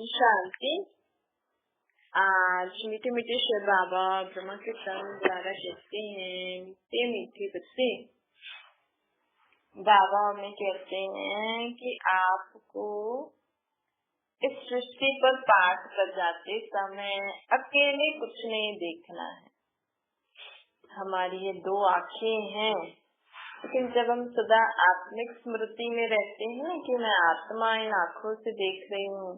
शांति। आज मीठे मीठे शिव बाबा ब्रह्मा के तन द्वारा कहते हैं, मीठे मीठे बच्चे बाबा हमें कहते हैं कि आपको इस सृष्टि पर पाठ कर जाते समय अकेले कुछ नहीं देखना है। हमारी ये दो आँखें हैं, लेकिन जब हम सदा आत्मिक स्मृति में रहते हैं कि मैं आत्मा इन आँखों से देख रही हूँ,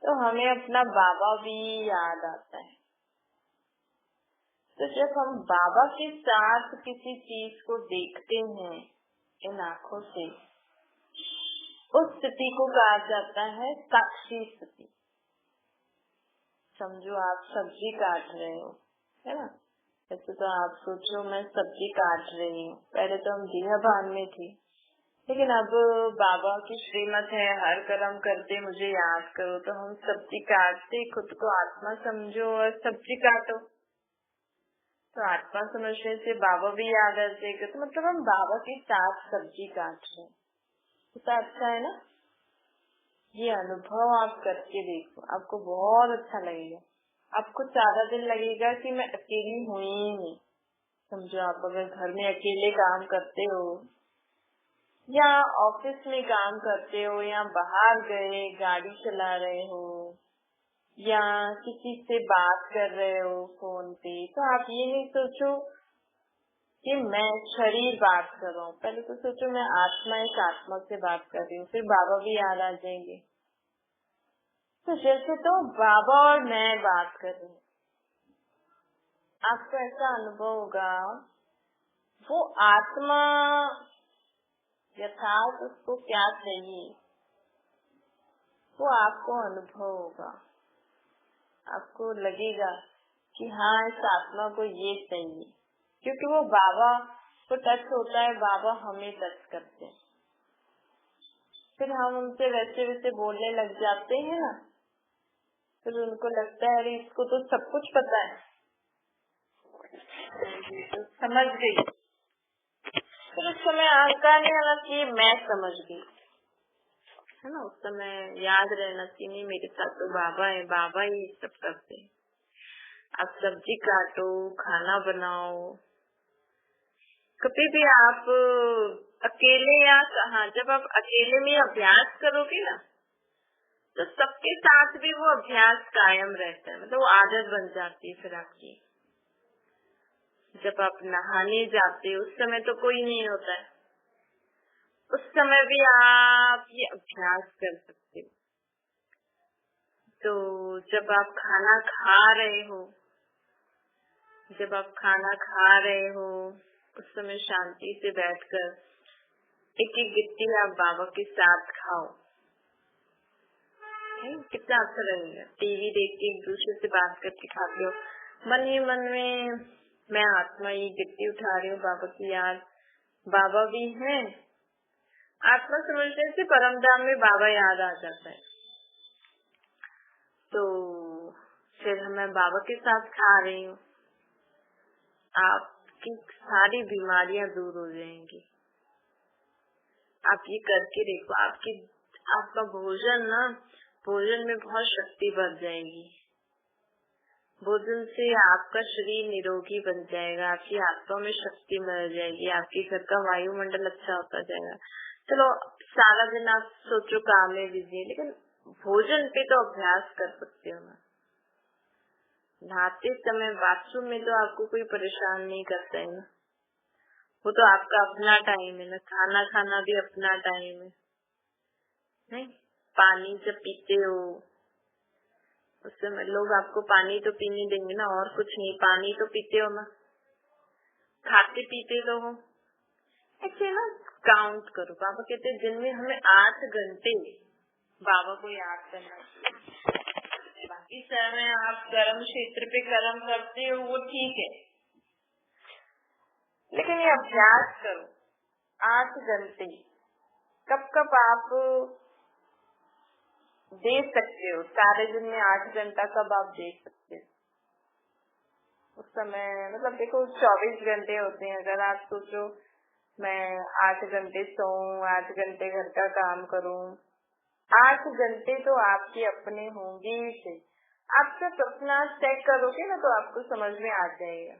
तो हमें अपना बाबा भी याद आता है। तो जब हम बाबा के साथ किसी चीज को देखते हैं इन आँखों से, उस स्थिति को कहा जाता है साक्षी स्थिति। समझो आप सब्जी काट रहे हो, है ना। वैसे तो आप सोचो मैं सब्जी काट रही हूँ, पहले तो हम देहभान में थे, लेकिन अब बाबा की श्रीमत है हर कर्म करते मुझे याद करो, तो हम सब्जी काटते खुद को आत्मा समझो और सब्जी काटो। तो आत्मा समझने से बाबा भी याद आ जाएगा, तो मतलब हम बाबा के साथ सब्जी काट रहे हैं। तो अच्छा है ना। ये अनुभव आप करके देखो, आपको बहुत अच्छा लगेगा। आपको ज्यादा दिन लगेगा कि मैं अकेली हुई ही नहीं। समझो आप अगर घर में अकेले काम करते हो या ऑफिस में काम करते हो या बाहर गए गाड़ी चला रहे हो या किसी से बात कर रहे हो फोन पे, तो आप ये नहीं सोचो कि मैं शरीर बात कर रहा हूँ। पहले तो सोचो मैं आत्मा इस आत्मा से बात कर रही हूँ, फिर बाबा भी याद आ जाएंगे। तो जैसे तो बाबा और मैं बात कर रही हूँ, आपको ऐसा अनुभव होगा वो आत्मा यथार्थ उसको क्या चाहिए वो आपको अनुभव होगा। आपको लगेगा कि हाँ इस आत्मा को ये चाहिए, क्योंकि वो बाबा को टच होता है, बाबा हमें टच करते हैं। फिर हम उनसे वैसे वैसे बोलने लग जाते हैं ना, फिर उनको लगता है अरे इसको तो सब कुछ पता है, तो समझ गई। फिर उस समय अहंकार नहीं आना चाहिए, मैं समझ गई, है ना। उस समय याद रहना चाहिए नहीं मेरे साथ तो बाबा है, बाबा ही सब करते हैं। आप सब्जी काटो, खाना बनाओ, कभी भी आप अकेले या कहाँ, जब आप अकेले में अभ्यास करोगे ना, तो सबके साथ भी वो अभ्यास कायम रहता है, मतलब वो आदत बन जाती है फिर आपकी। जब आप नहाने जाते हो उस समय तो कोई नहीं होता है, उस समय भी आप ये अभ्यास कर सकते हो। तो जब आप खाना खा रहे हो, जब आप खाना खा रहे हो उस समय शांति से बैठकर एक एक गिट्टी आप बाबा के साथ खाओ, कितना अच्छा लगेगा। टीवी देख के एक दूसरे से बात करके खाते हो, मन ही मन में मैं आत्मा ये गिट्टी उठा रही हूँ, बाबा की याद, बाबा भी हैं। आत्मा समझने से परमधाम में बाबा याद आ जाता है। तो फिर मैं बाबा के साथ खा रही हूँ, आपकी सारी बीमारियां दूर हो जाएंगी। आप ये करके देखो, आपका भोजन ना, भोजन में बहुत शक्ति बढ़ जाएगी। भोजन से आपका शरीर निरोगी बन जाएगा, आपकी आत्मा में शक्ति मिल जाएगी, आपके घर का वायुमंडल अच्छा होता जाएगा। चलो सारा दिन आप सोचो काम में बिजी, लेकिन भोजन पे तो अभ्यास कर सकते हो ना। नहाते समय बाथरूम में तो आपको कोई परेशान नहीं करता है ना, वो तो आपका अपना टाइम है ना। खाना खाना भी अपना टाइम है, नहीं। पानी जब पीते हो उस समय लोग आपको पानी तो पीने देंगे ना, और कुछ नहीं, पानी तो पीते हो ना। खाते पीते तो हो, ऐसे ना काउंट करो। बाबा कहते हैं दिन में हमें 8 घंटे बाबा को याद करना चाहिए। बाकी समय आप कर्म क्षेत्र पे कर्म करते हो वो ठीक है, लेकिन ये अभ्यास करो 8 घंटे। कब कब आप दे सकते हो, सारे दिन में 8 घंटा कब आप दे सकते हो उस समय, मतलब देखो 24 घंटे होते हैं। अगर आप सोचो मैं 8 घंटे सोऊं, 8 घंटे घर का काम करूं, 8 घंटे तो आपके अपने होंगे ही से। आप सिर्फ अपना चेक करोगे ना तो आपको समझ में आ जाएगा।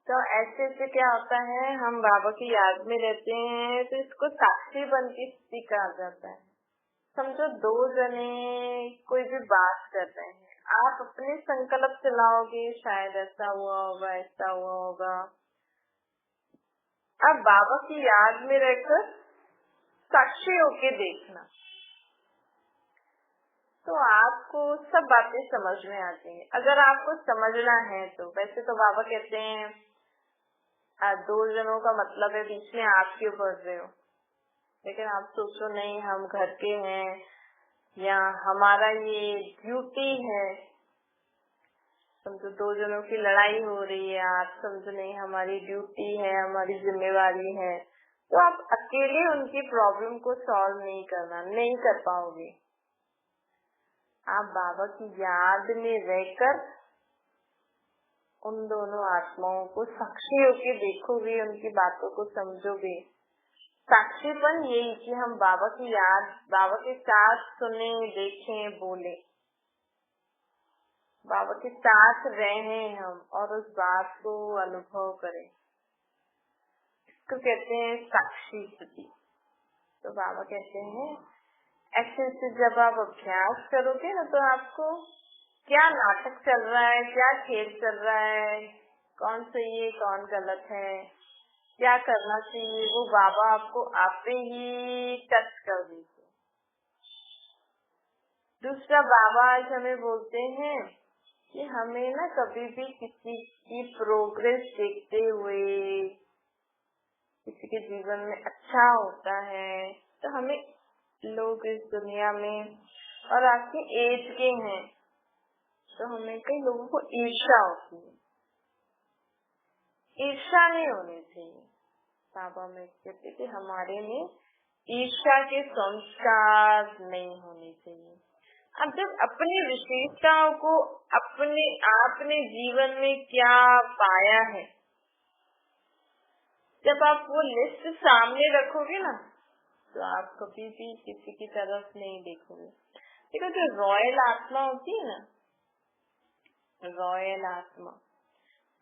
तो ऐसे से क्या होता है, हम बाबा की याद में रहते हैं तो इसको साक्षी बन की स्थिति कहा जाता है। समझो 2 जने कोई भी बात कर रहे हैं, आप अपने संकल्प चलाओगे, शायद ऐसा हुआ होगा, ऐसा हुआ होगा। अब बाबा की याद में रहकर साक्षी होके देखना तो आपको सब बातें समझ में आती हैं। अगर आपको समझना है तो वैसे तो बाबा कहते हैं 2 जनों का मतलब है बीच में आप क्यों पढ़ रहे हो, लेकिन आप सोचो नहीं हम घर के हैं या हमारा ये ड्यूटी है। समझो 2 जनों की लड़ाई हो रही है, आप समझो नहीं हमारी ड्यूटी है, हमारी जिम्मेवारी है, तो आप अकेले उनकी प्रॉब्लम को सॉल्व नहीं कर पाओगे। आप बाबा की याद में रहकर उन दोनों आत्माओं को साक्षी होकर देखोगे, उनकी बातों को समझोगे। साक्षीपन यही कि हम बाबा की याद बाबा के साथ सुने, देखें, बोले, बाबा के साथ रहें हम और उस बात को अनुभव करें। इसको कहते हैं साक्षी स्थिति। तो बाबा कहते हैं ऐसे से जब आप अभ्यास करोगे ना तो आपको क्या नाटक चल रहा है, क्या खेल चल रहा है, कौन सही है कौन गलत है, क्या करना चाहिए, वो बाबा आपको आपे ही टच कर देते। दूसरा, बाबा आज हमें बोलते हैं कि हमें ना कभी भी किसी की प्रोग्रेस देखते हुए, किसी के जीवन में अच्छा होता है तो हमें लोग इस दुनिया में और आपके एज के हैं तो हमें कई लोगों को ईर्ष्या होती है। ईर्ष्या नहीं होनी चाहिए। बाबा में कहते कि हमारे में ईर्ष्या के संस्कार नहीं होने चाहिए। अब जब अपनी विशेषताओं को आपने जीवन में क्या पाया है, जब आप वो लिस्ट सामने रखोगे ना तो आप कभी भी किसी की तरफ नहीं देखोगे। देखो जो रॉयल आत्मा होती है ना, रॉयल आत्मा,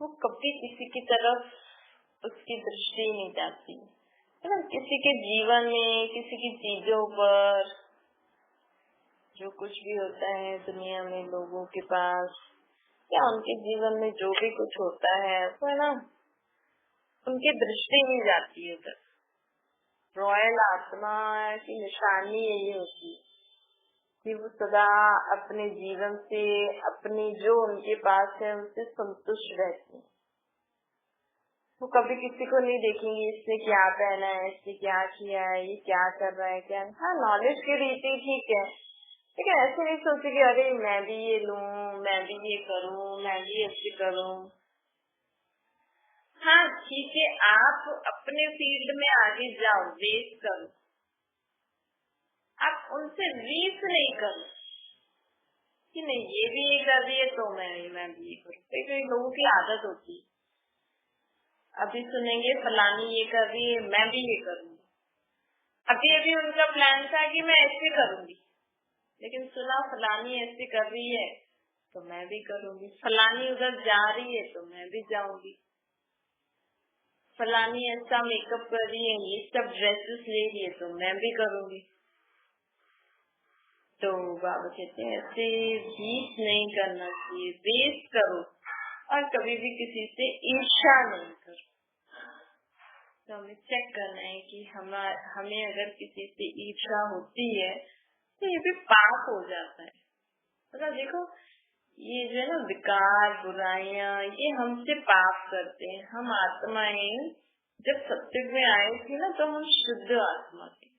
वो कभी किसी की तरफ उसकी दृष्टि नहीं जाती है ना। किसी के जीवन में, किसी की चीजों पर, जो कुछ भी होता है दुनिया में लोगों के पास या उनके जीवन में जो भी कुछ होता है वो है ना, उनकी दृष्टि नहीं जाती है उधर। रॉयल आत्मा की निशानी यही होती है कि वो सदा अपने जीवन से, अपनी जो उनके पास है उनसे संतुष्ट रहती है। वो कभी किसी को नहीं देखेंगे इसने क्या पहना है, इसने क्या किया है, ये क्या कर रहा है, क्या। हाँ, नॉलेज की रीति ठीक है, लेकिन ऐसे नहीं सोचेगी अरे मैं भी ये लूं, मैं भी ये करूं, मैं भी ऐसे करूं। हाँ ठीक है, आप अपने फील्ड में आगे जाओ, रेस करो, आप उनसे रीस नहीं करो कि नहीं ये भी ये कर रही है तो मैं भी ये करूँ। कई लोगों की आदत होती है, अभी सुनेंगे फलानी ये कर रही है मैं भी ये करूंगी। अभी उनका प्लान था कि मैं ऐसे करूंगी, लेकिन सुना फलानी ऐसे कर रही है तो मैं भी करूंगी, फलानी उधर जा रही है तो मैं भी जाऊंगी, फलानी ऐसा मेकअप कर रही है, ये सब ड्रेसेस ले रही है तो मैं भी करूंगी। तो बाबा कहते हैं ऐसे बीच नहीं करना चाहिए, रेस करो और कभी भी किसी से ईर्ष्या नहीं करो। तो हमें चेक करना है कि हमें अगर किसी से ईर्ष्या होती है तो ये भी पाप हो जाता है। मतलब देखो ये जो है ना विकार, बुराइयां, ये हमसे पाप करते हैं। हम आत्माएं जब सत्युग में आए थे ना तो हम शुद्ध आत्मा थे।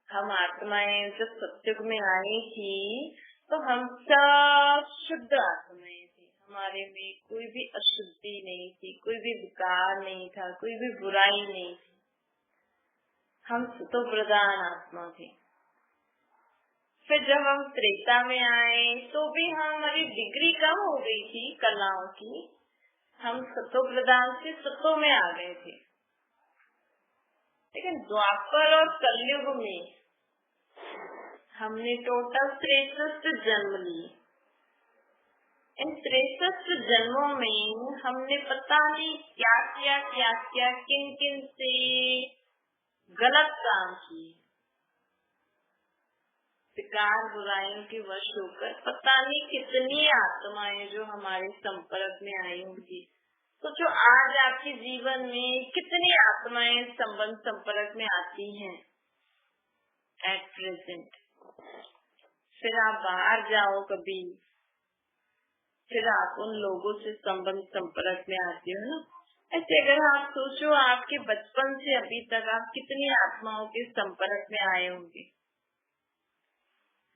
हम आत्माएं जब सत्युग में आई थी तो हम सब शुद्ध आत्माएं थे। हमारे में कोई भी अशुद्धि नहीं थी, कोई भी विकार नहीं था, कोई भी बुराई नहीं थी। हम तो प्रधान आत्मा थे। फिर जब हम त्रेता में आए तो भी हमारी डिग्री कम हो गई थी कलाओं की, हम सतो प्रधान से सतो में आ गए थे। लेकिन द्वापर और कलयुग में हमने टोटल 63 जन्म लिए। इन 63 जन्मों में हमने पता नहीं क्या किया, किन किन से गलत काम किए, विकार बुराइयों के वश होकर पता नहीं कितनी आत्माएं जो हमारे संपर्क में आई होंगी। तो जो आज आपके जीवन में कितनी आत्माएं संपर्क में आती हैं एट प्रेजेंट। फिर आप बाहर जाओ कभी, फिर आप उन लोगों से संपर्क में आते हो ना। ऐसे अगर आप सोचो आपके बचपन से अभी तक आप कितनी आत्माओं के संपर्क में आए होंगे,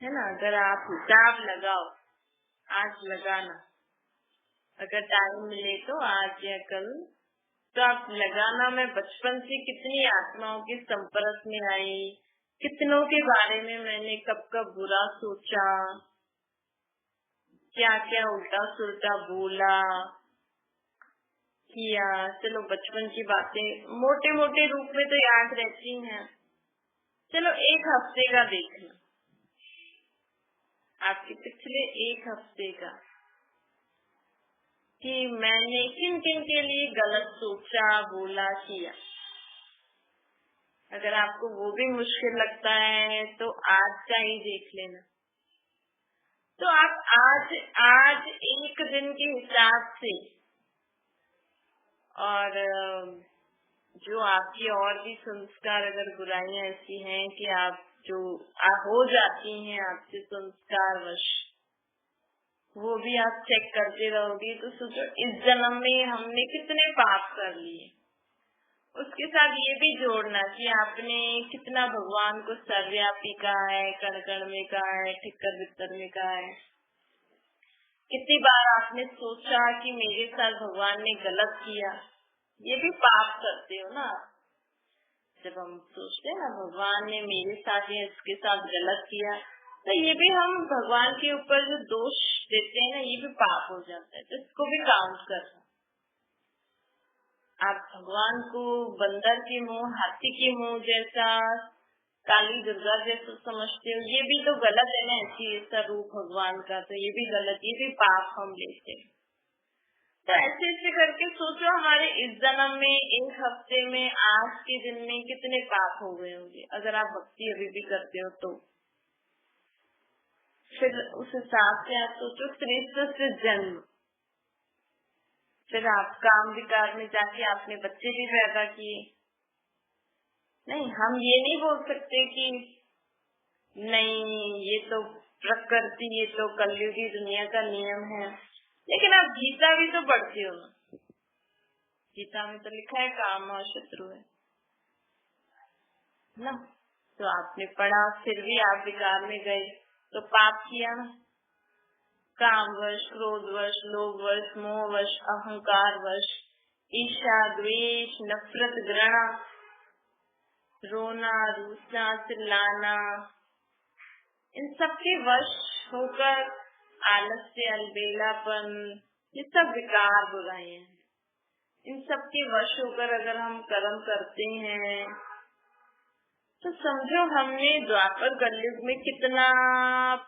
है ना। अगर आप हिसाब लगाओ, आज लगाना, अगर टाइम मिले तो आज या कल, तो आप लगाना मैं बचपन से कितनी आत्माओं के संपर्क में आई, कितनों के बारे में मैंने कब कब बुरा सोचा, क्या क्या उल्टा सुल्टा बोला किया। चलो बचपन की बातें मोटे मोटे रूप में तो याद रहती हैं। चलो एक हफ्ते का देखना, आपके पिछले एक हफ्ते का, कि मैंने किन किन के लिए गलत सोचा, बोला, किया। अगर आपको वो भी मुश्किल लगता है तो आज का ही देख लेना। तो आप आज एक दिन के हिसाब से, और जो आपकी और भी संस्कार, अगर बुराइयां ऐसी हैं कि आप जो हो जाती हैं आपसे संस्कारवश, वो भी आप चेक करते रहोगे तो सोचो इस जन्म में हमने कितने पाप कर लिए। उसके साथ ये भी जोड़ना कि आपने कितना भगवान को सर्वव्यापी कहा है, कण कण में कहा है, ठिक्कर बित्तर में कहा है। कितनी बार आपने सोचा कि मेरे साथ भगवान ने गलत किया। ये भी पाप करते हो ना। जब हम सोचते हैं ना भगवान ने मेरे साथ या इसके साथ गलत किया, तो ये भी हम भगवान के ऊपर जो दोष देते हैं ना, ये भी पाप हो जाता है। तो इसको भी काउंट करना। आप भगवान को बंदर के मुंह, हाथी के मुंह जैसा, काली दुर्गा जैसा समझते हो, ये भी तो गलत है ना। ऐसा रूप भगवान का, तो ये भी गलत, ये भी पाप हम लेते हैं। तो ऐसे ऐसे करके सोचो हमारे इस जन्म में, एक हफ्ते में, आज के दिन में कितने पाप हो गए होंगे। अगर आप भक्ति अभी भी करते हो तो फिर उस हिसाब से आप सोचो 63 जन्म। फिर आप काम विकार में जाके आपने बच्चे भी पैदा किए। नहीं, हम ये नहीं बोल सकते कि नहीं ये तो प्रकृति, ये तो कलयुगी दुनिया का नियम है। लेकिन आप गीता भी तो पढ़ते हो ना। गीता में तो लिखा है काम और शत्रु है ना। तो आपने पढ़ा, फिर भी आप विकार में गए तो पाप किया ना। कामवश, क्रोधवश, लोभवश, मोहवश, अहंकारवश, ईर्ष्या, द्वेष, नफरत, घृणा, रोना, रूसना, चिल्लाना, इन सबके वश होकर आलस्य, अलबेलापन, ये सब विकार बुराइयां हैं। इन सबके वश होकर अगर हम कर्म करते हैं तो समझो हमने द्वापर कलयुग में कितना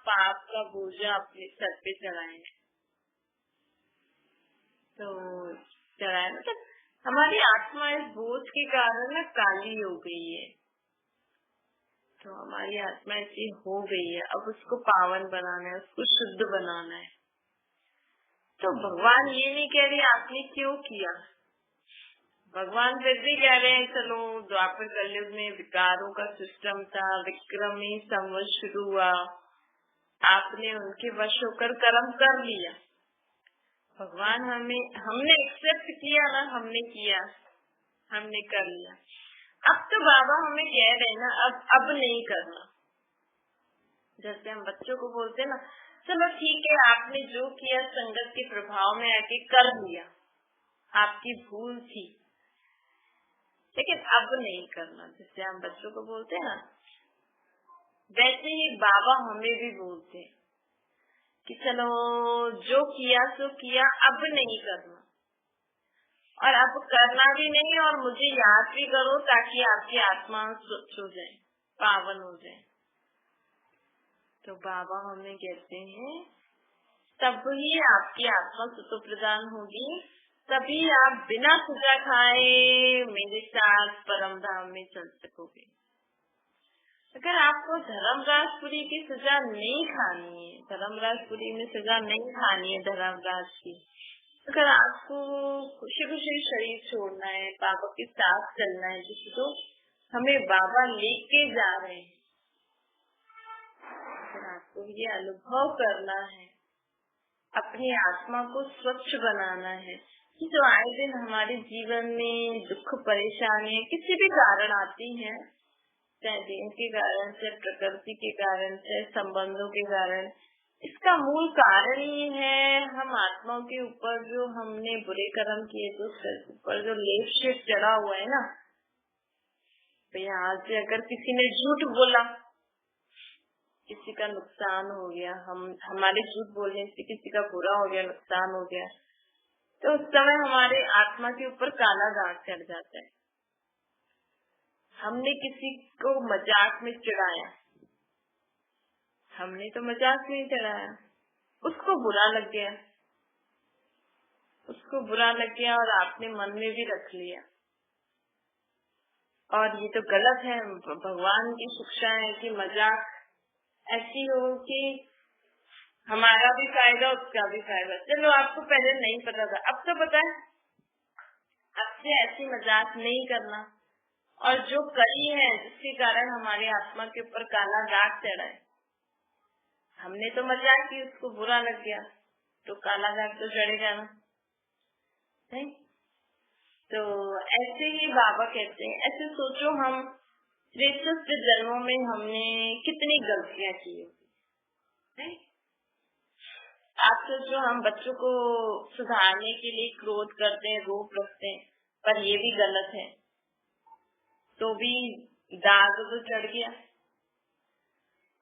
पाप का बोझा अपने सर पे चढ़ाए हैं। तो चढ़ाए मतलब हमारी आत्मा इस बोझ के कारण ना काली हो गई है। तो हमारी आत्मा ऐसी हो गई है, अब उसको पावन बनाना है, उसको शुद्ध बनाना है। तो भगवान ये नहीं कह रहे आपने क्यों किया। भगवान फिर भी कह रहे हैं चलो द्वापर कलयुग में विकारों का सिस्टम था, विक्रमी संवत शुरू हुआ, आपने उनके वश होकर कर्म कर लिया। भगवान हमने एक्सेप्ट किया ना, हमने किया, हमने कर लिया। अब तो बाबा हमें कह रहे हैं ना अब नहीं करना। जैसे हम बच्चों को बोलते हैं ना, चलो ठीक है आपने जो किया संगत के प्रभाव में आके कर लिया, आपकी भूल थी, लेकिन अब नहीं करना। जैसे हम बच्चों को बोलते हैं ना, वैसे ही बाबा हमें भी बोलते हैं कि चलो जो किया सो किया, अब नहीं करना। और अब करना भी नहीं और मुझे याद भी करो ताकि आपकी आत्मा स्वच्छ हो जाए, पावन हो जाए। तो बाबा हमें कहते हैं तभी आपकी आत्मा सुख प्रदान होगी, तभी आप बिना सजा खाए मेरे साथ परम धाम में चल सकोगे। अगर आपको धर्मराजपुरी की सजा नहीं खानी है, धर्मराजपुरी में सजा नहीं खानी है धर्मराज की, अगर आपको खुशी खुशी शरीर छोड़ना है, बाबा के साथ चलना है, जिसको हमें बाबा लेके जा रहे हैं, अगर आपको ये अनुभव करना है, अपनी आत्मा को स्वच्छ बनाना है कि जो आए दिन हमारे जीवन में दुख परेशानी किसी भी कारण आती है, चाहे दिन के कारण से, प्रकृति के कारण से, संबंधों के कारण, इसका मूल कारण ही है हम आत्माओं के ऊपर जो हमने बुरे कर्म किए, तो ऊपर जो लेप शेप चढ़ा हुआ है ना। तो यहाँ से अगर किसी ने झूठ बोला, किसी का नुकसान हो गया, हमारे झूठ बोलने से किसी का बुरा हो गया, नुकसान हो गया, तो उस समय हमारे आत्मा के ऊपर काला दाग चढ़ जाता है। हमने किसी को मजाक में चिढ़ाया, हमने तो मजाक में ही चढ़ाया, उसको बुरा लग गया, उसको बुरा लग गया और आपने मन में भी रख लिया। और ये तो गलत है। भगवान की शिक्षा है कि मजाक ऐसी हो कि हमारा भी फायदा, उसका भी फायदा। चलो आपको पहले नहीं पता था, अब तो पता है। अब से ऐसी मजाक नहीं करना, और जो करी है जिसके कारण हमारे आत्मा के ऊपर काला दाग चढ़ा है, हमने तो मजाक की, उसको बुरा लग गया, तो काला दाग तो चढ़ेगा ना, नहीं? तो ऐसे ही बाबा कहते हैं, ऐसे सोचो हम श्रेष्ठ जन्मों में हमने कितनी गलतियां की होगी। आप सोचो हम बच्चों को सुधारने के लिए क्रोध करते हैं, रोप रखते हैं, पर ये भी गलत है, तो भी दाग तो चढ़ गया।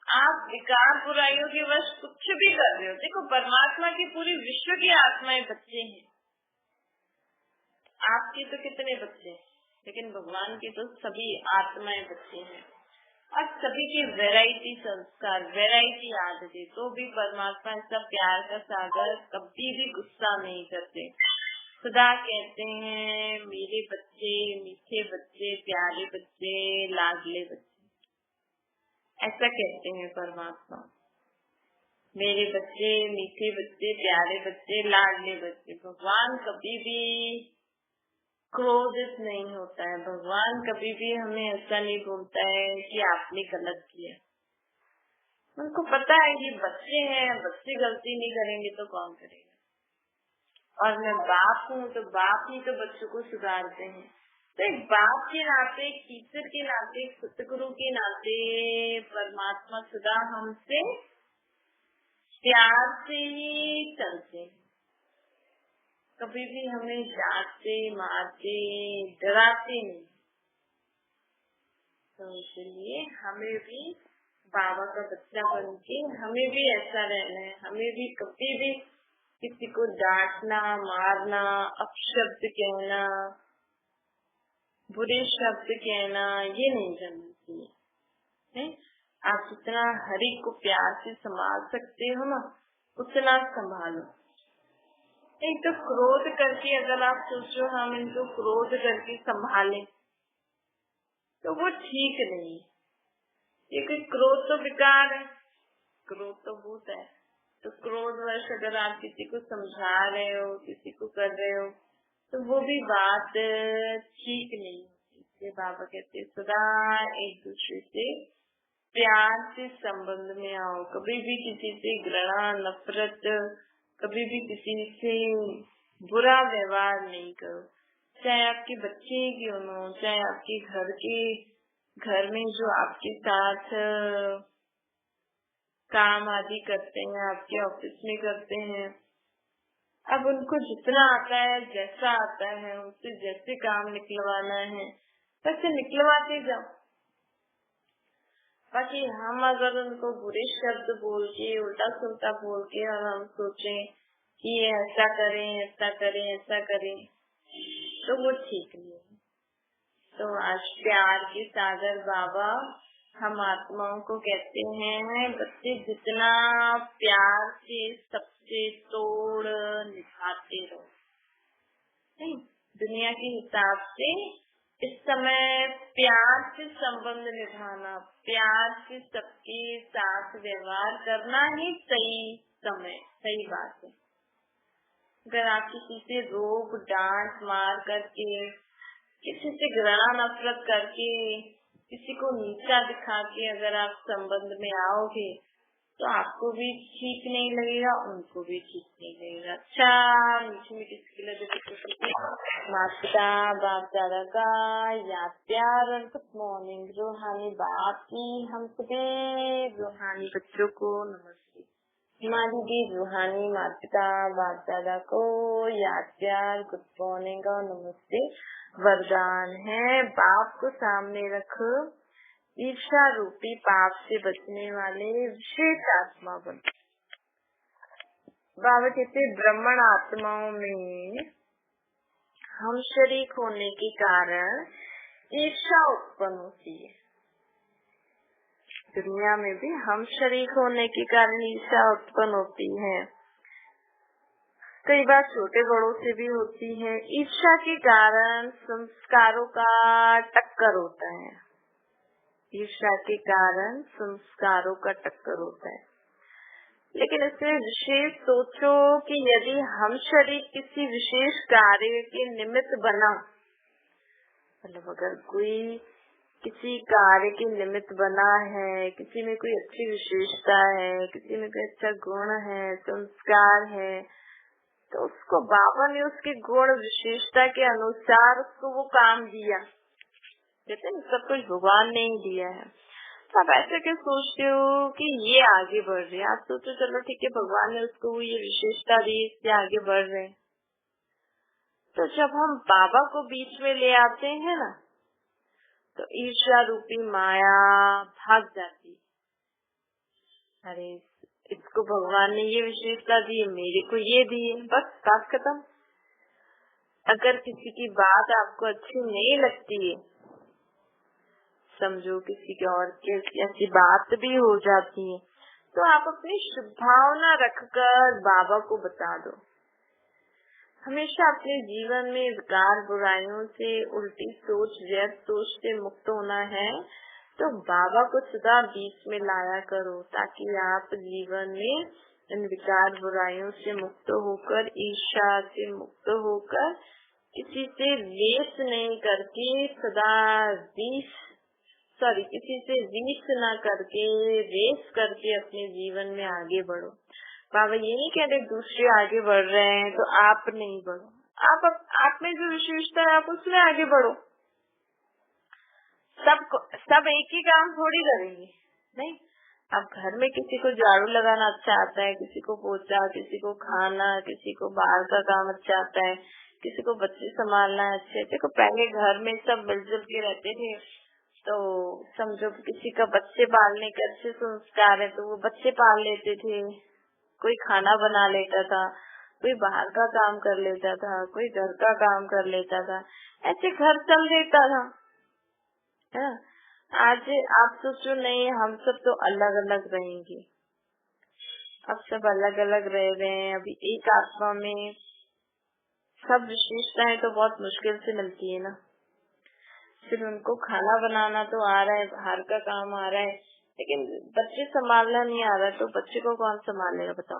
आप विकार बुराइयों के वश कुछ भी कर रहे हो, देखो परमात्मा की पूरी विश्व की आत्माएं बच्चे हैं। आपके तो कितने बच्चे, लेकिन भगवान के तो सभी आत्माएं बच्चे हैं, और सभी की वैरायटी संस्कार, वैरायटी आदतें। तो भी परमात्मा इसका प्यार का सागर, कभी भी गुस्सा नहीं करते। खुदा कहते हैं मेरे बच्चे, मीठे बच्चे, प्यारे बच्चे, लाडले बच्चे, ऐसा कहते हैं परमात्मा। मेरे बच्चे, मीठे बच्चे, प्यारे बच्चे, लाडले बच्चे। भगवान कभी भी क्रोधित नहीं होता है। भगवान कभी भी हमें ऐसा नहीं बोलता है कि आपने गलत किया। उनको पता है कि बच्चे हैं, बच्चे गलती नहीं करेंगे तो कौन करेगा। और मैं बाप हूँ तो बाप ही तो बच्चों को सुधारते हैं। तो एक बाप के नाते, एक टीचर के नाते, एक सतगुरु के नाते परमात्मा सदा हमसे प्यार से ही चलते हैं, कभी भी हमें डांटते, मारते, डराते नहीं। तो इसलिए हमें भी बाबा का बच्चा बन के हमें भी ऐसा रहना है। हमें भी कभी भी किसी को डांटना, मारना, अपशब्द कहना, बुरे शब्द कहना, ये नहीं करना चाहिए। आप जितना हरि को प्यार से संभाल सकते हो ना, उतना संभालो। एक तो क्रोध करके, अगर आप सोचो हम इनको क्रोध करके संभालें, तो वो ठीक नहीं। क्योंकि क्रोध तो विकार है, क्रोध तो भूत है। तो क्रोधवश अगर आप किसी को समझा रहे हो, किसी को कर रहे हो, तो वो भी बात ठीक नहीं होती। इसलिए बाबा कहते हैं सदा एक दूसरे से प्यार से संबंध में आओ। कभी भी किसी से घृणा, नफरत, कभी भी किसी से बुरा व्यवहार नहीं करो। चाहे आपके बच्चे क्यों न हो, चाहे आपके घर में जो आपके साथ काम आदि करते हैं, आपके ऑफिस में करते हैं, अब उनको जितना आता है, जैसा आता है, उनसे जैसे काम निकलवाना है वैसे निकलवाते जाओ। बाकी हम अगर उनको बुरे शब्द बोल के, उल्टा सुल्टा बोल के, और हम सोचें कि ये ऐसा करें, ऐसा करें, ऐसा करें, तो वो ठीक नहीं है। तो आज प्यार के सागर बाबा हम आत्माओं को कहते हैं, बच्चे जितना प्यार से सबसे तोड़ निभाते रहो। नहीं, दुनिया के हिसाब से इस समय प्यार से संबंध निभाना, प्यार से सबके साथ व्यवहार करना ही सही समय, सही बात है। अगर आप किसी से रोक डांट मार करके, किसी से घृणा नफरत करके, किसी को नीचा दिखा के अगर आप संबंध में आओगे तो आपको भी ठीक नहीं लगेगा, उनको भी ठीक नहीं लगेगा। अच्छा, मीठी मीठी माता बाप दादा का याद प्यार और गुड मॉर्निंग रूहानी बाप की हम सभी रूहानी बच्चों को नमस्ते। हमारी भी रूहानी माता बाप दादा को याद प्यार गुड मॉर्निंग और नमस्ते वरदान है। बाप को सामने रख, ईर्षा रूपी पाप से बचने वाले विशेष आत्मा बन। बाबा कहते ब्राह्मण आत्माओं में हम शरीक होने के कारण ईर्षा उत्पन्न होती है। दुनिया में भी हम शरीक होने के कारण ईर्षा उत्पन्न होती है। कई बार छोटे बड़ों से भी होती है। ईर्षा के कारण संस्कारों का टक्कर होता है। ईर्षा के कारण संस्कारों का टक्कर होता है। लेकिन इसमें विशेष सोचो कि यदि हम शरीर किसी विशेष कार्य के निमित्त बना, मतलब अगर कोई किसी कार्य के निमित्त बना है, किसी में कोई अच्छी विशेषता है, किसी में कोई अच्छा गुण है, संस्कार है, तो उसको बाबा ने उसके गुण विशेषता के अनुसार उसको वो काम दिया। कहते हैं सब कुछ भगवान ने ही दिया है। तो आप ऐसे क्या सोचते हो कि ये आगे बढ़ रहे हैं, आप सोचो चलो ठीक है भगवान ने उसको ये विशेषता दी, इससे आगे बढ़ रहे हैं। तो जब हम बाबा को बीच में ले आते हैं ना, तो ईर्ष्या रूपी माया भाग जाती। अरे इसको भगवान ने ये विशेषता दी है, मेरे को ये दी है, बस बात खत्म। अगर किसी की बात आपको अच्छी नहीं लगती है, समझो किसी के और की ऐसी बात भी हो जाती है, तो आप अपनी शुभ भावना रखकर बाबा को बता दो। हमेशा अपने जीवन में विकार बुराइयों से, उल्टी सोच, व्यर्थ सोच से मुक्त होना है, तो बाबा को सदा बीच में लाया करो, ताकि आप जीवन में इन विकार बुराइयों से मुक्त होकर, ईर्ष्या से मुक्त होकर, किसी से रेस नहीं करके सदा किसी से रीस न करके, रेस करके अपने जीवन में आगे बढ़ो। बाबा ये नहीं कह रहे दूसरे आगे बढ़ रहे हैं तो आप नहीं बढ़ो। आप में जो विशेषता है आप उसमें आगे बढ़ो। सब एक ही काम थोड़ी करेंगे, नहीं। अब घर में किसी को झाड़ू लगाना अच्छा आता है, किसी को पोछा, किसी को खाना, किसी को बाहर का काम अच्छा आता है, किसी को बच्चे संभालना अच्छे। देखो पहले घर में सब मिलजुल के रहते थे, तो समझो किसी का बच्चे पालने के अच्छे संस्कार है तो वो बच्चे पाल लेते थे, कोई खाना बना लेता था, कोई बाहर का काम कर लेता था, कोई घर का काम कर लेता था, ऐसे घर चल देता था। आज आप सोचो नहीं, हम सब तो अलग अलग रहेंगे। अब सब अलग अलग रह रहे हैं। अभी एक आत्मा में सब विशेषताएं तो बहुत मुश्किल से मिलती है ना। फिर उनको खाना बनाना तो आ रहा है, बाहर का काम आ रहा है, लेकिन बच्चे संभालना नहीं आ रहा, तो बच्चे को कौन संभालेगा बताओ।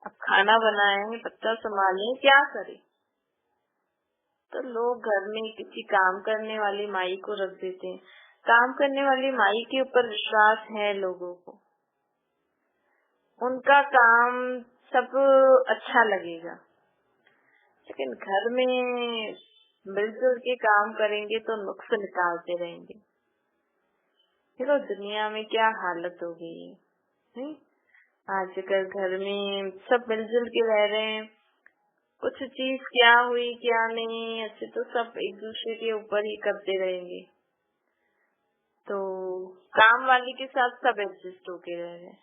अब खाना बनाए हैं, बच्चा संभाले, क्या करे। तो लोग घर में किसी काम करने वाली माई को रख देते हैं। काम करने वाली माई के ऊपर विश्वास है लोगों को, उनका काम सब अच्छा लगेगा। लेकिन घर में मिलजुल के काम करेंगे तो नुक्स निकालते रहेंगे। देखो दुनिया में क्या हालत हो गई है। आजकल घर में सब मिलजुल के रह रहे हैं, कुछ चीज क्या हुई क्या नहीं, अच्छे तो सब एक दूसरे के ऊपर ही करते रहेंगे। तो काम वाली के साथ सब एडजस्ट होके रह रहे हैं।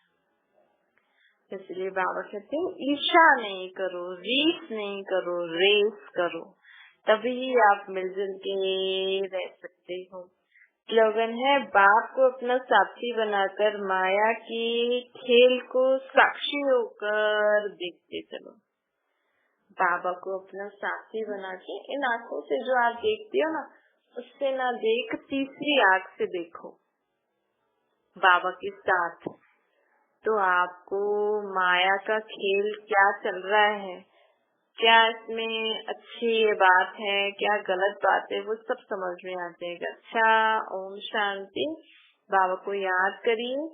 इसलिए बाबा कहते हैं ईर्ष्या नहीं करो, रीस नहीं करो, रेस करो। तभी आप मिलजुल के रह सकते हो। स्लोगन है, बाप को अपना साथी बनाकर माया की खेल को साक्षी होकर देखते चलो। बाबा को अपना साथी बना के इन आंखों से जो आप देखते हो ना, उससे ना देख, तीसरी आंख से देखो बाबा के साथ। तो आपको माया का खेल क्या चल रहा है, क्या इसमें अच्छी बात है, क्या गलत बात है, वो सब समझ में आ जाएगा। अच्छा, ओम शांति। बाबा को याद करिए।